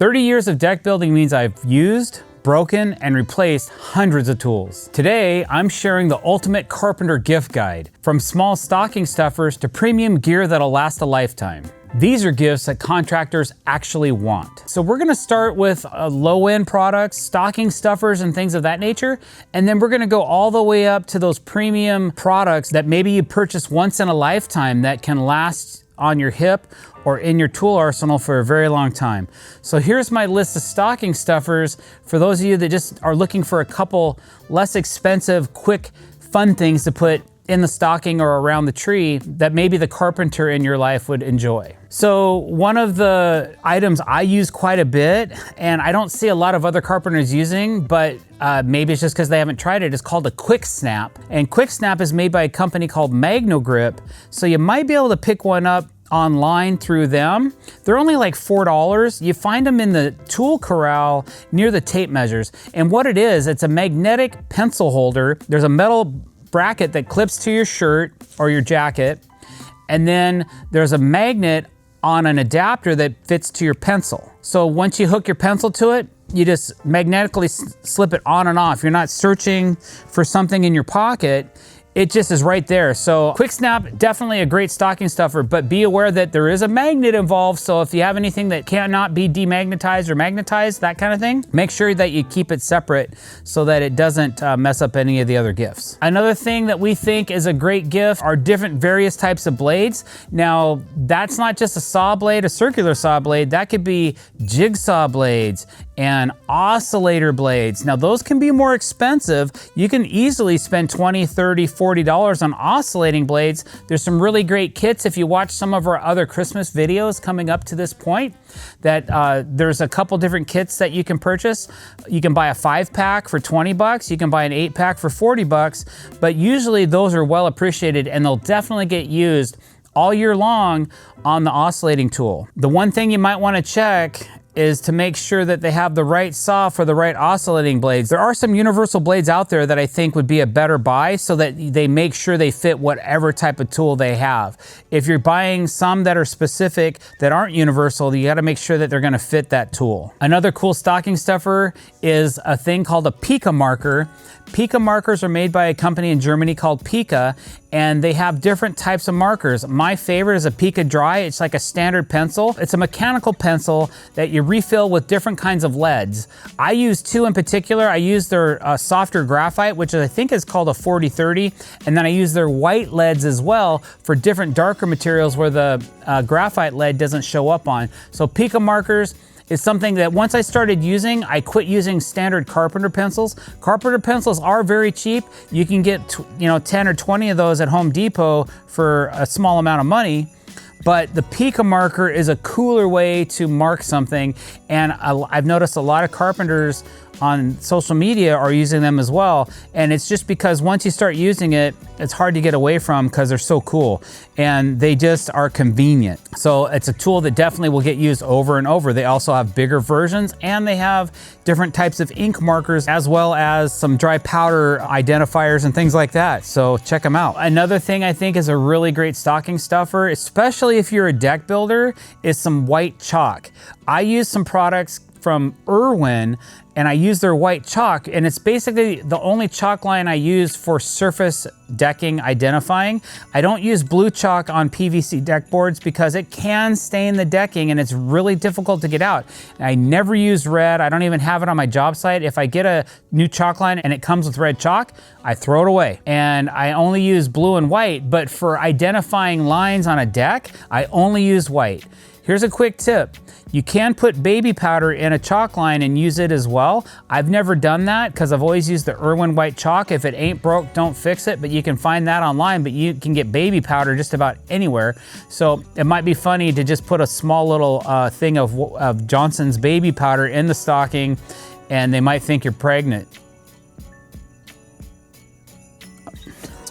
30 years of deck building means I've used, broken, and replaced hundreds of tools. Today, I'm sharing the ultimate carpenter gift guide, from small stocking stuffers to premium gear that'll last a lifetime. These are gifts that contractors actually want. So we're gonna start with low-end products, stocking stuffers and things of that nature, and then we're gonna go all the way up to those premium products that maybe you purchase once in a lifetime that can last on your hip or in your tool arsenal for a very long time. So here's my list of stocking stuffers for those of you that just are looking for a couple less expensive, quick, fun things to put in the stocking or around the tree that maybe the carpenter in your life would enjoy. So one of the items I use quite a bit, and I don't see a lot of other carpenters using, but maybe it's just because they haven't tried it, is called a Quick Snap. And Quick Snap is made by a company called MagnoGrip. So you might be able to pick one up online through them. They're only like $4. You find them in the tool corral near the tape measures. And what it is, it's a magnetic pencil holder. There's a metal bracket that clips to your shirt or your jacket. And then there's a magnet on an adapter that fits to your pencil. So once you hook your pencil to it, you just magnetically slip it on and off. You're not searching for something in your pocket. It just is right there. So Quick Snap, definitely a great stocking stuffer, but be aware that there is a magnet involved. So if you have anything that cannot be demagnetized or magnetized, that kind of thing, make sure that you keep it separate so that it doesn't mess up any of the other gifts. Another thing that we think is a great gift are different various types of blades. Now, that's not just a saw blade, a circular saw blade. That could be jigsaw blades and oscillator blades. Now, those can be more expensive. You can easily spend $20, $30, $40 on oscillating blades. There's some really great kits. If you watch some of our other Christmas videos coming up to this point, that there's a couple different kits that you can purchase. You can buy a 5-pack for 20 bucks. You can buy an 8-pack for 40 bucks, but usually those are well appreciated and they'll definitely get used all year long on the oscillating tool. The one thing you might want to check is to make sure that they have the right saw for the right oscillating blades. There are some universal blades out there that I think would be a better buy so that they make sure they fit whatever type of tool they have. If you're buying some that are specific that aren't universal, you gotta make sure that they're gonna fit that tool. Another cool stocking stuffer is a thing called a Pica marker. Pica markers are made by a company in Germany called Pica, and they have different types of markers. My favorite is a Pica Dry. It's like a standard pencil. It's a mechanical pencil that you refill with different kinds of leads. I use two in particular. I use their softer graphite, which I think is called a 4030, and then I use their white leads as well for different darker materials where the graphite lead doesn't show up on. So Pica markers is something that once I started using, I quit using standard Carpenter pencils. Carpenter pencils are very cheap. You can get 10 or 20 of those at Home Depot for a small amount of money. But the Pica marker is a cooler way to mark something. And I've noticed a lot of carpenters on social media are using them as well. And it's just because once you start using it, it's hard to get away from because they're so cool. And they just are convenient. So it's a tool that definitely will get used over and over. They also have bigger versions and they have different types of ink markers as well as some dry powder identifiers and things like that. So check them out. Another thing I think is a really great stocking stuffer, especially if you're a deck builder, is some white chalk. I use some products from Irwin and I use their white chalk, and it's basically the only chalk line I use for surface decking identifying. I don't use blue chalk on PVC deck boards because it can stain the decking and it's really difficult to get out. I never use red. I don't even have it on my job site. If I get a new chalk line and it comes with red chalk, I throw it away. And I only use blue and white, but for identifying lines on a deck, I only use white. Here's a quick tip. You can put baby powder in a chalk line and use it as well. I've never done that because I've always used the Irwin white chalk. If it ain't broke, don't fix it, but you can find that online, but you can get baby powder just about anywhere. So it might be funny to just put a small little thing of Johnson's baby powder in the stocking and they might think you're pregnant.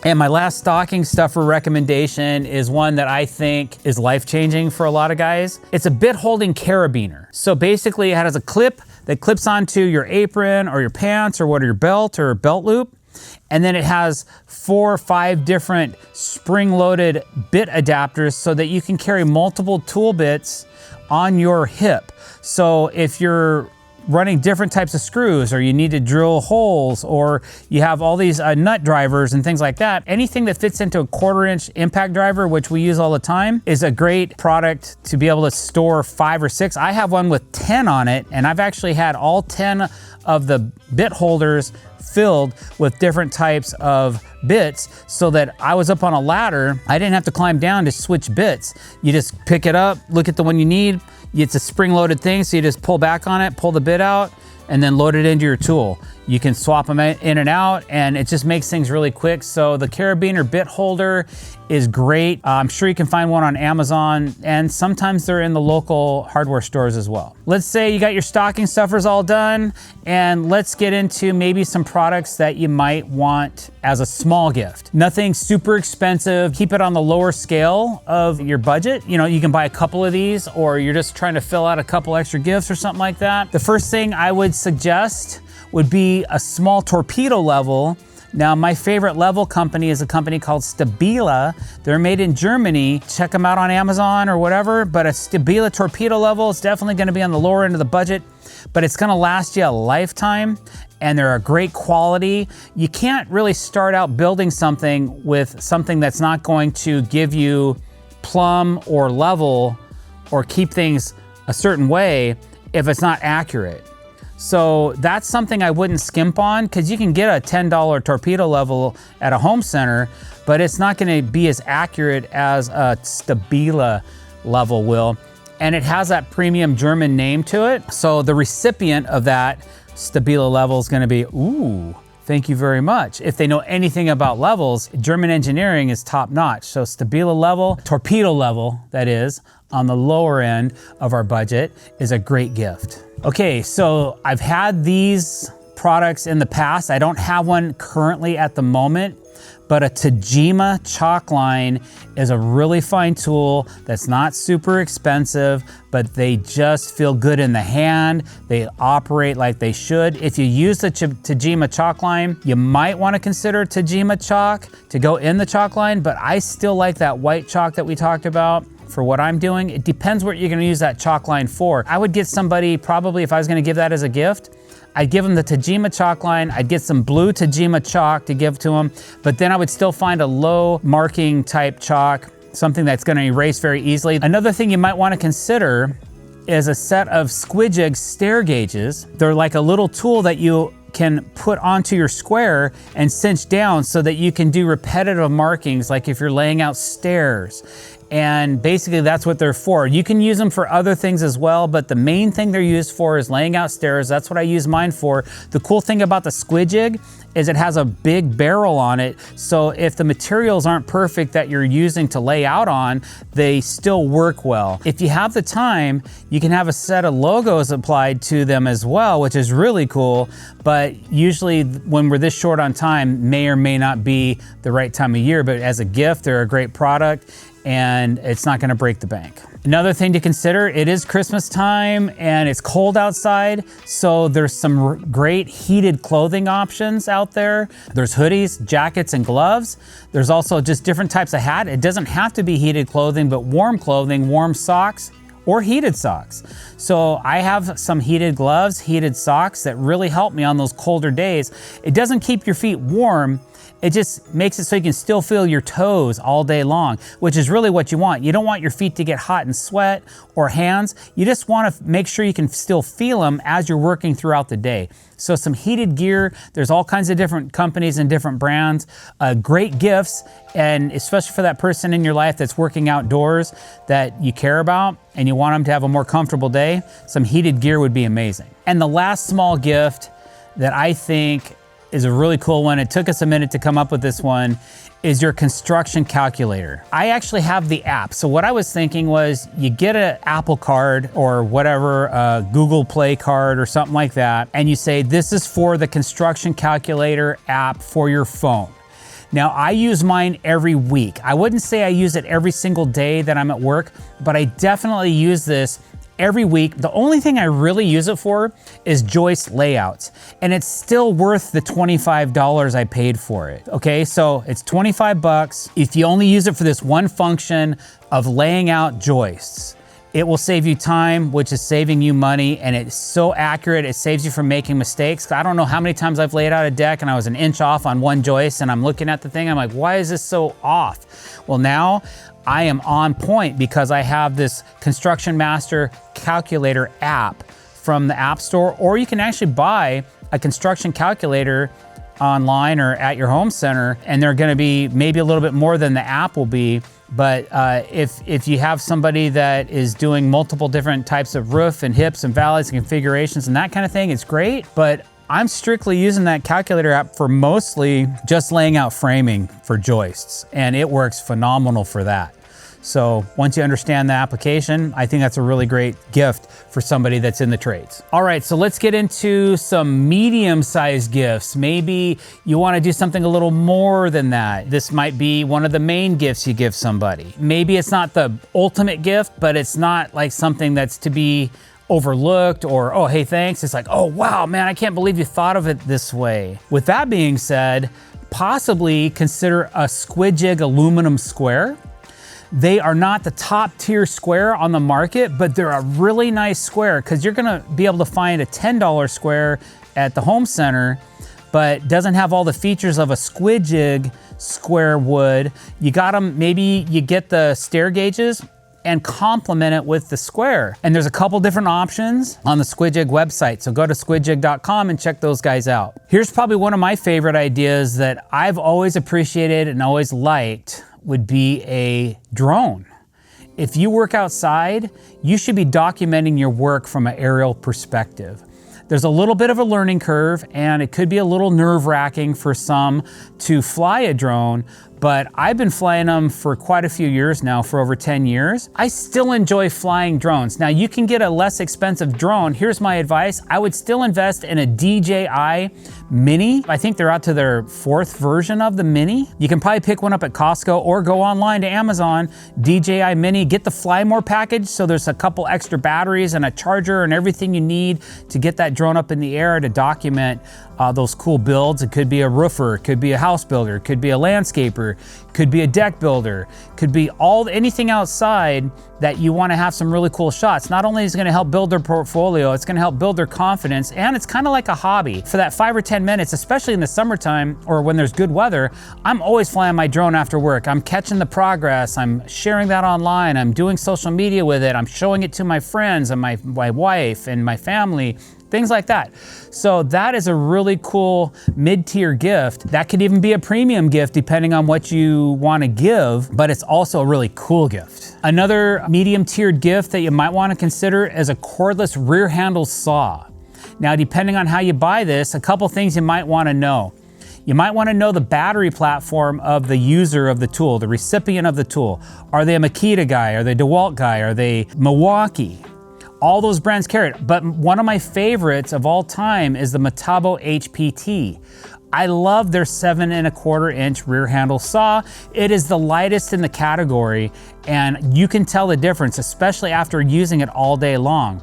And my last stocking stuffer recommendation is one that I think is life-changing for a lot of guys. It's a bit holding carabiner. So basically it has a clip that clips onto your apron or your pants or your belt or belt loop. And then it has 4 or 5 different spring-loaded bit adapters so that you can carry multiple tool bits on your hip. So if you're running different types of screws, or you need to drill holes, or you have all these nut drivers and things like that, anything that fits into a 1/4-inch impact driver, which we use all the time, is a great product to be able to store 5 or 6. I have one with 10 on it, and I've actually had all 10 of the bit holders filled with different types of bits, so that I was up on a ladder, I didn't have to climb down to switch bits. You just pick it up, look at the one you need. It's a spring-loaded thing, so you just pull back on it, pull the bit out, and then load it into your tool. You can swap them in and out, and it just makes things really quick. So the carabiner bit holder is great. I'm sure you can find one on Amazon, and sometimes they're in the local hardware stores as well. Let's say you got your stocking stuffers all done, and let's get into maybe some products that you might want as a small gift. Nothing super expensive. Keep it on the lower scale of your budget. You know, you can buy a couple of these, or you're just trying to fill out a couple extra gifts or something like that. The first thing I would suggest would be a small torpedo level. Now, my favorite level company is a company called Stabila. They're made in Germany. Check them out on Amazon or whatever, but a Stabila torpedo level is definitely gonna be on the lower end of the budget, but it's gonna last you a lifetime, and they're a great quality. You can't really start out building something with something that's not going to give you plumb or level or keep things a certain way if it's not accurate. So that's something I wouldn't skimp on, because you can get a $10 torpedo level at a home center, but it's not gonna be as accurate as a Stabila level will. And it has that premium German name to it. So the recipient of that Stabila level is gonna be, ooh, thank you very much. If they know anything about levels, German engineering is top notch. So Stabila level, torpedo level, that is, on the lower end of our budget, is a great gift. Okay, so I've had these products in the past. I don't have one currently at the moment, but a Tajima chalk line is a really fine tool that's not super expensive, but they just feel good in the hand. They operate like they should. If you use the Tajima chalk line, you might want to consider Tajima chalk to go in the chalk line, but I still like that white chalk that we talked about for what I'm doing. It depends what you're gonna use that chalk line for. I would get somebody, probably if I was gonna give that as a gift, I'd give them the Tajima chalk line. I'd get some blue Tajima chalk to give to them, but then I would still find a low marking type chalk, something that's gonna erase very easily. Another thing you might wanna consider is a set of squidjig stair gauges. They're like a little tool that you can put onto your square and cinch down so that you can do repetitive markings, like if you're laying out stairs. And basically that's what they're for. You can use them for other things as well, but the main thing they're used for is laying out stairs. That's what I use mine for. The cool thing about the squidjig is it has a big barrel on it, so if the materials aren't perfect that you're using to lay out on, they still work well. If you have the time, you can have a set of logos applied to them as well, which is really cool, but usually when we're this short on time, may or may not be the right time of year, but as a gift, they're a great product, and it's not gonna break the bank. Another thing to consider, it is Christmas time and it's cold outside, so there's some great heated clothing options out there. There's hoodies, jackets, and gloves. There's also just different types of hat. It doesn't have to be heated clothing, but warm clothing, warm socks, or heated socks. So I have some heated gloves, heated socks that really help me on those colder days. It doesn't keep your feet warm, it just makes it so you can still feel your toes all day long, which is really what you want. You don't want your feet to get hot and sweat, or hands. You just want to make sure you can still feel them as you're working throughout the day. So some heated gear, there's all kinds of different companies and different brands, great gifts, and especially for that person in your life that's working outdoors that you care about and you want them to have a more comfortable day, some heated gear would be amazing. And the last small gift that I think is a really cool one, it took us a minute to come up with this one, is your construction calculator. I actually have the app. So what I was thinking was you get an Apple card or whatever, a Google Play card or something like that, and you say, this is for the construction calculator app for your phone. Now, I use mine every week. I wouldn't say I use it every single day that I'm at work, but I definitely use this every week. The only thing I really use it for is joist layouts, and it's still worth the $25 I paid for it. Okay, so it's 25 bucks if you only use it for this one function of laying out joists. It will save you time, which is saving you money, and it's so accurate, it saves you from making mistakes. I don't know how many times I've laid out a deck and I was an inch off on one joist, and I'm looking at the thing, I'm like, why is this so off? Well, now I am on point because I have this Construction Master calculator app from the App Store, or you can actually buy a construction calculator online or at your home center, and they're gonna be maybe a little bit more than the app will be. But if you have somebody that is doing multiple different types of roof and hips and valleys and configurations and that kind of thing, it's great. But I'm strictly using that calculator app for mostly just laying out framing for joists, and it works phenomenal for that. So once you understand the application, I think that's a really great gift for somebody that's in the trades. All right, so let's get into some medium-sized gifts. Maybe you want to do something a little more than that. This might be one of the main gifts you give somebody. Maybe it's not the ultimate gift, but it's not like something that's to be overlooked or, oh, hey, thanks. It's like, oh, wow, man, I can't believe you thought of it this way. With that being said, possibly consider a squid jig aluminum square. They are not the top tier square on the market, but they're a really nice square because you're gonna be able to find a $10 square at the home center, but doesn't have all the features of a squid jig square would. You got them, maybe you get the stair gauges and complement it with the square. And there's a couple different options on the Squid Jig website. So go to squidjig.com and check those guys out. Here's probably one of my favorite ideas that I've always appreciated and always liked would be a drone. If you work outside, you should be documenting your work from an aerial perspective. There's a little bit of a learning curve, and it could be a little nerve-wracking for some to fly a drone, but I've been flying them for quite a few years now, for over 10 years. I still enjoy flying drones. Now, you can get a less expensive drone. Here's my advice. I would still invest in a DJI Mini. I think they're out to their 4th version of the Mini. You can probably pick one up at Costco or go online to Amazon, DJI Mini. Get the Fly More package, so there's a couple extra batteries and a charger and everything you need to get that drone up in the air to document those cool builds. It could be a roofer, it could be a house builder, it could be a landscaper, could be a deck builder, could be anything outside that you want to have some really cool shots. Not only is it going to help build their portfolio, it's going to help build their confidence, and it's kind of like a hobby. For that 5 or 10 minutes, especially in the summertime or when there's good weather, I'm always flying my drone after work. I'm catching the progress, I'm sharing that online, I'm doing social media with it, I'm showing it to my friends and my wife and my family, things like that. So that is a really cool mid-tier gift. That could even be a premium gift depending on what you want to give, but it's also a really cool gift. Another medium-tiered gift that you might want to consider is a cordless rear handle saw. Now, depending on how you buy this, a couple things you might want to know. You might want to know the battery platform of the user of the tool, the recipient of the tool. Are they a Makita guy? Are they a DeWalt guy? Are they Milwaukee? All those brands carry it, but one of my favorites of all time is the Metabo HPT. I love their 7¼ inch rear handle saw. It is the lightest in the category, and you can tell the difference, especially after using it all day long.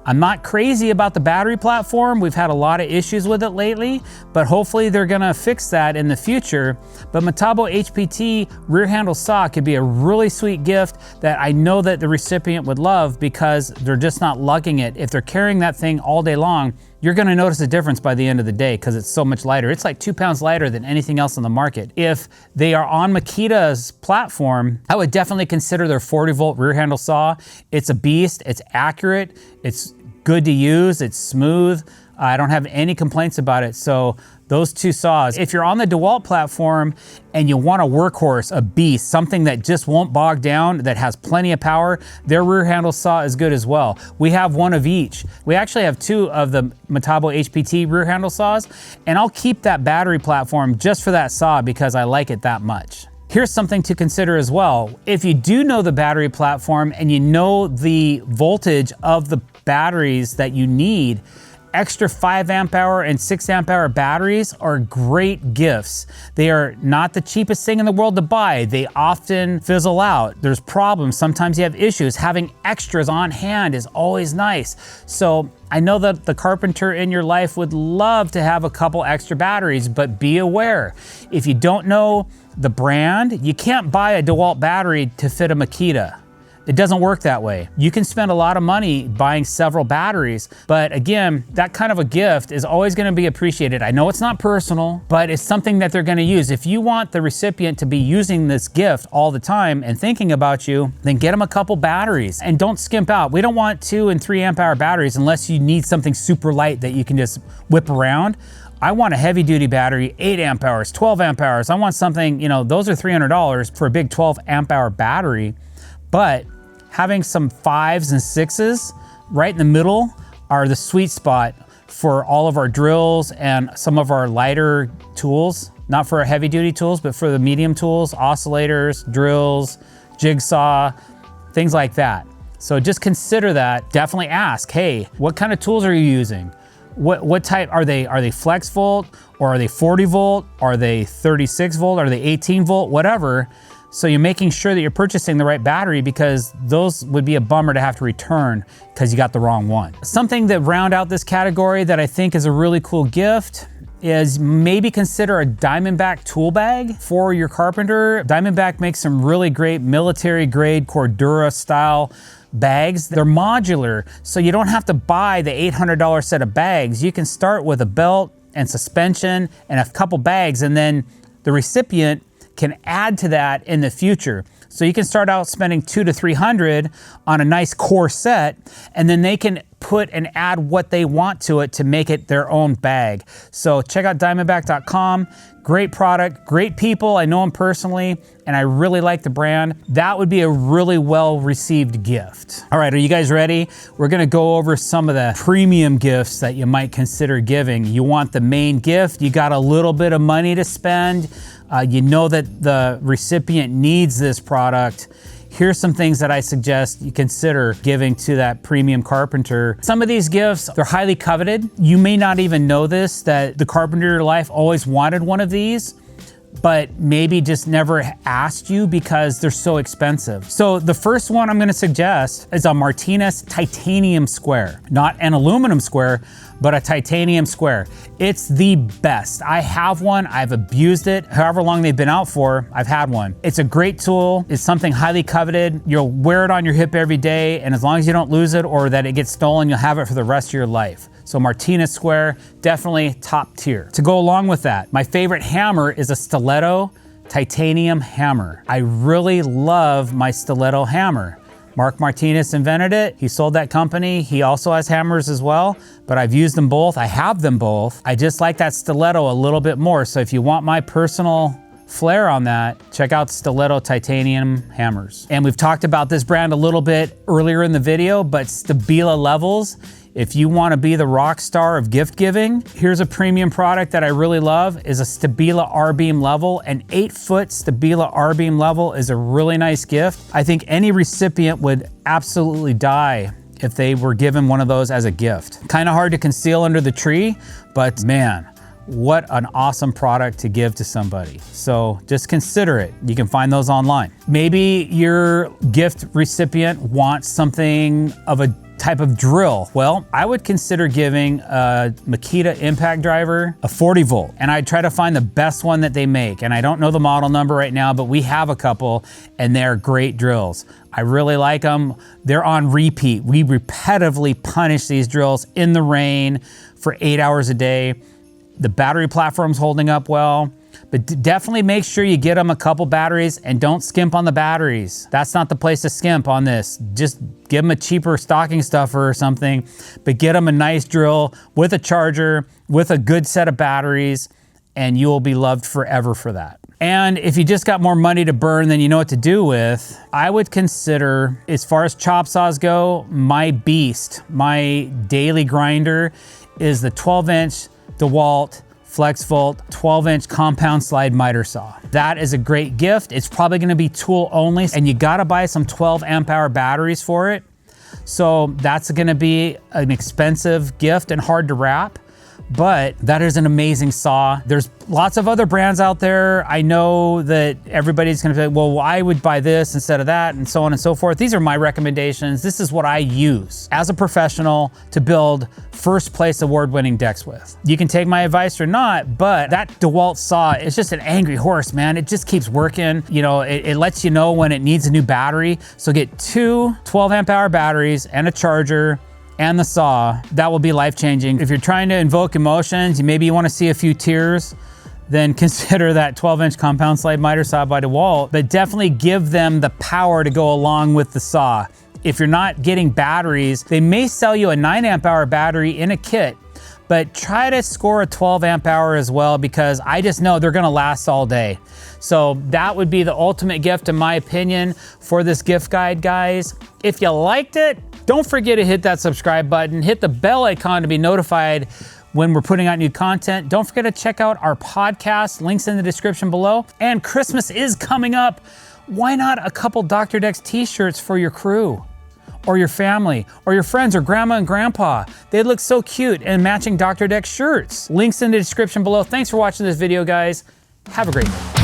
I'm not crazy about the battery platform. We've had a lot of issues with it lately, but hopefully they're gonna fix that in the future. But Metabo HPT rear handle saw could be a really sweet gift that I know that the recipient would love because they're just not lugging it. If they're carrying that thing all day long, you're gonna notice a difference by the end of the day because it's so much lighter. It's like 2 pounds lighter than anything else on the market. If they are on Makita's platform, I would definitely consider their 40-volt rear handle saw. It's a beast, it's accurate, it's good to use, it's smooth. I don't have any complaints about it. So those two saws. If you're on the DeWalt platform and you want a workhorse, a beast, something that just won't bog down, that has plenty of power, their rear handle saw is good as well. We have one of each. We actually have 2 of the Metabo HPT rear handle saws, and I'll keep that battery platform just for that saw because I like it that much. Here's something to consider as well. If you do know the battery platform and you know the voltage of the batteries that you need, extra 5 amp hour and 6 amp hour batteries are great gifts. They are not the cheapest thing in the world to buy. They often fizzle out. There's problems. Sometimes you have issues. Having extras on hand is always nice. So I know that the carpenter in your life would love to have a couple extra batteries, but be aware. If you don't know the brand, you can't buy a DeWalt battery to fit a Makita. It doesn't work that way. You can spend a lot of money buying several batteries, but again, that kind of a gift is always gonna be appreciated. I know it's not personal, but it's something that they're gonna use. If you want the recipient to be using this gift all the time and thinking about you, then get them a couple batteries and don't skimp out. We don't want 2 and 3 amp hour batteries unless you need something super light that you can just whip around. I want a heavy duty battery, 8 amp hours, 12 amp hours. I want something, you know, those are $300 for a big 12 amp hour battery, but having some 5s and 6s right in the middle are the sweet spot for all of our drills and some of our lighter tools, not for our heavy duty tools, but for the medium tools, oscillators, drills, jigsaw, things like that. So just consider that. Definitely ask, hey, what kind of tools are you using? What type are they? Are they flex volt, or are they 40 volt? Are they 36 volt? Are they 18 volt? Whatever. So you're making sure that you're purchasing the right battery, because those would be a bummer to have to return because you got the wrong one. Something that round out this category that I think is a really cool gift is maybe consider a Diamondback tool bag for your Carpenter. Diamondback makes some really great military grade Cordura style bags. They're modular, so you don't have to buy the $800 set of bags. You can start with a belt and suspension and a couple bags, and then the recipient can add to that in the future. So you can start out spending $200 to $300 on a nice core set, and then they can put and add what they want to it to make it their own bag. So check out diamondback.com. Great product, great people. I know them personally, and I really like the brand. That would be a really well-received gift. All right, are you guys ready? We're gonna go over some of the premium gifts that you might consider giving. You want the main gift, you got a little bit of money to spend, you know that the recipient needs this product. Here's some things that I suggest you consider giving to that premium Carpenter. Some of these gifts, they're highly coveted. You may not even know this, that the Carpenter of your life always wanted one of these, but maybe just never asked you because they're so expensive. So the first one I'm gonna suggest is a Martinez titanium square. Not an aluminum square, but a titanium square. It's the best. I have one, I've abused it. However long they've been out for, I've had one. It's a great tool, it's something highly coveted. You'll wear it on your hip every day, and as long as you don't lose it or that it gets stolen, you'll have it for the rest of your life. So Martinez square, definitely top tier. To go along with that, my favorite hammer is a stiletto titanium hammer. I really love my stiletto hammer. Mark Martinez invented it. He sold that company. He also has hammers as well, but I've used them both. I have them both. I just like that stiletto a little bit more. So if you want my personal flair on that, check out Stiletto titanium hammers. And we've talked about this brand a little bit earlier in the video, but Stabila levels. If you want to be the rock star of gift giving, here's a premium product that I really love, is a Stabila R-beam level. An 8-foot Stabila R-beam level is a really nice gift. I think any recipient would absolutely die if they were given one of those as a gift. Kind of hard to conceal under the tree, but man, what an awesome product to give to somebody. So just consider it. You can find those online. Maybe your gift recipient wants something of a type of drill. Well, I would consider giving a Makita impact driver, a 40 volt, and I'd try to find the best one that they make. And I don't know the model number right now, but we have a couple, and they're great drills. I really like them. They're on repeat. We repetitively punish these drills in the rain for 8 hours a day. The battery platform's holding up well, but definitely make sure you get them a couple batteries and don't skimp on the batteries. That's not the place to skimp on this. Just give them a cheaper stocking stuffer or something, but get them a nice drill with a charger, with a good set of batteries, and you will be loved forever for that. And if you just got more money to burn than you know what to do with, I would consider, as far as chop saws go, my beast, my daily grinder is the 12-inch DeWalt Flex Volt 12-inch compound slide miter saw. That is a great gift. It's probably gonna be tool only, and you gotta buy some 12 amp hour batteries for it. So that's gonna be an expensive gift and hard to wrap, but that is an amazing saw. There's lots of other brands out there. I know that everybody's gonna say, well, I would buy this instead of that, and so on and so forth. These are my recommendations. This is what I use as a professional to build first place award-winning decks with. You can take my advice or not, but that DeWalt saw is just an angry horse, man. It just keeps working. You know, it lets you know when it needs a new battery. So get two 12 amp hour batteries and a charger and the saw. That will be life-changing. If you're trying to invoke emotions, maybe you want to see a few tears, then consider that 12-inch compound slide miter saw by DeWalt, but definitely give them the power to go along with the saw. If you're not getting batteries, they may sell you a 9 amp hour battery in a kit, but try to score a 12 amp hour as well, because I just know they're gonna last all day. So that would be the ultimate gift, in my opinion, for this gift guide, guys. If you liked it, don't forget to hit that subscribe button, hit the bell icon to be notified when we're putting out new content. Don't forget to check out our podcast, links in the description below. And Christmas is coming up. Why not a couple Dr. Decks t-shirts for your crew, or your family, or your friends, or grandma and grandpa? They look so cute in matching Dr. Decks shirts. Links in the description below. Thanks for watching this video, guys. Have a great day.